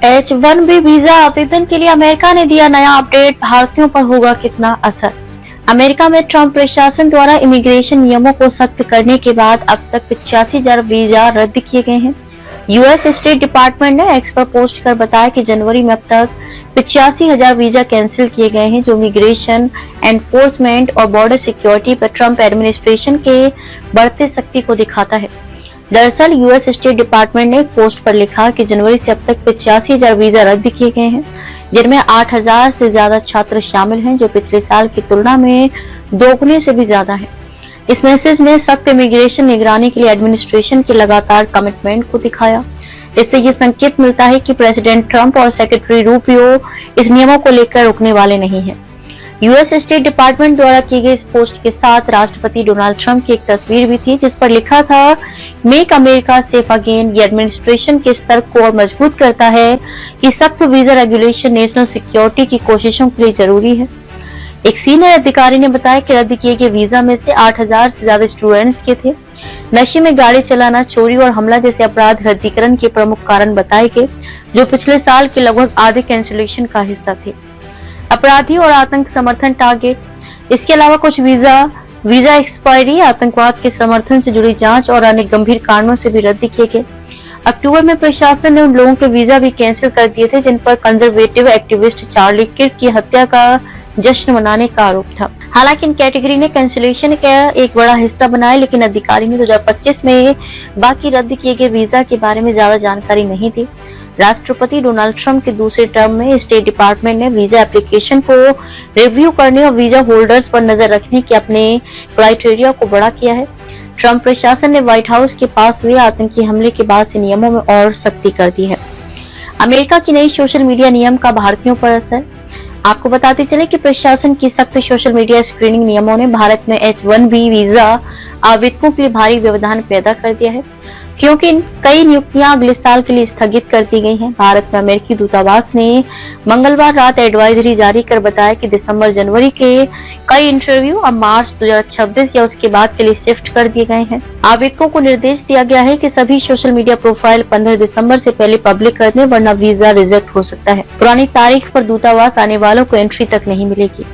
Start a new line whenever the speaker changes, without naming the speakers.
H-1B visa आवेदन के लिए अमेरिका ने दिया नया अपडेट। भारतीयों पर होगा कितना असर? अमेरिका में ट्रंप प्रशासन द्वारा इमिग्रेशन नियमों को सख्त करने के बाद अब तक 85,000 वीजा रद्द किए गए हैं। यूएस स्टेट डिपार्टमेंट ने एक्स पर पोस्ट कर बताया कि जनवरी में अब तक 85,000 वीजा कैंसिल किए गए हैं, जो इमिग्रेशन एनफोर्समेंट और बॉर्डर सिक्योरिटी पर ट्रंप एडमिनिस्ट्रेशन के बढ़ते सख्ती को दिखाता है। दरअसल यूएस स्टेट डिपार्टमेंट ने एक पोस्ट पर लिखा कि जनवरी से अब तक 85,000 वीजा रद्द किए गए हैं, जिनमें 8,000 से ज्यादा छात्र शामिल हैं, जो पिछले साल की तुलना में दोगुने से भी ज्यादा है। इस मैसेज ने सख्त इमिग्रेशन निगरानी के लिए एडमिनिस्ट्रेशन के लगातार कमिटमेंट को दिखाया। इससे ये संकेत मिलता है कि प्रेसिडेंट ट्रंप और सेक्रेटरी रूबियो इस नियमों को लेकर रुकने वाले नहीं हैं। यूएस स्टेट डिपार्टमेंट द्वारा की गई इस पोस्ट के साथ राष्ट्रपति डोनाल्ड ट्रंप की एक तस्वीर भी थी, जिस पर लिखा था, मेक अमेरिका सेफ अगेन। ये एडमिनिस्ट्रेशन के स्तर को और मजबूत करता है कि सख्त वीजा रेगुलेशन नेशनल सिक्योरिटी की कोशिशों के लिए जरूरी है। एक सीनियर अधिकारी ने बताया कि रद्द किए गए वीजा में से 8,000 से ज्यादा स्टूडेंट्स के थे। नशे में गाड़ी चलाना, चोरी और हमला जैसे अपराध रद्दीकरण के प्रमुख कारण बताए गए, जो पिछले साल के लगभग आधे कैंसिलेशन का हिस्सा थे। अपराधी और आतंक समर्थन टारगेट। इसके अलावा कुछ वीजा एक्सपायरी, आतंकवाद के समर्थन से जुड़ी जांच और अन्य गंभीर कारणों से भी रद्द किए गए। अक्टूबर में प्रशासन ने उन लोगों के वीजा भी कैंसिल कर दिए थे जिन पर कंजर्वेटिव एक्टिविस्ट चार्ली किर्क की हत्या का जश्न मनाने का आरोप था। हालांकि इन कैटेगरी ने कैंसिलेशन का एक बड़ा हिस्सा बनाया, लेकिन अधिकारी ने 2025 में बाकी रद्द किए गए वीजा के बारे में ज्यादा जानकारी नहीं दी। राष्ट्रपति डोनाल्ड ट्रंप के दूसरे टर्म में स्टेट डिपार्टमेंट ने वीजा एप्लीकेशन को रिव्यू करने और वीजा होल्डर्स पर नजर रखने के अपने क्राइटेरिया को बड़ा किया है। ट्रंप प्रशासन ने व्हाइट हाउस के पास हुए आतंकी हमले के बाद से नियमों में और सख्ती कर दी है। अमेरिका की नई सोशल मीडिया नियम का भारतीयों पर असर। आपको बताते चले कि प्रशासन की सख्त सोशल मीडिया स्क्रीनिंग नियमों ने भारत में H-1B वीजा आवेदकों के लिए भारी व्यवधान पैदा कर दिया है, क्योंकि कई नियुक्तियां अगले साल के लिए स्थगित कर दी गई हैं। भारत में अमेरिकी दूतावास ने मंगलवार रात एडवाइजरी जारी कर बताया कि दिसंबर जनवरी के कई इंटरव्यू अब मार्च 2026 या उसके बाद के लिए शिफ्ट कर दिए गए हैं। आवेदकों को निर्देश दिया गया है कि सभी सोशल मीडिया प्रोफाइल 15 दिसंबर से पहले पब्लिक कर दें, वरना वीजा रिजेक्ट हो सकता है। पुरानी तारीख पर दूतावास आने वालों को एंट्री तक नहीं मिलेगी।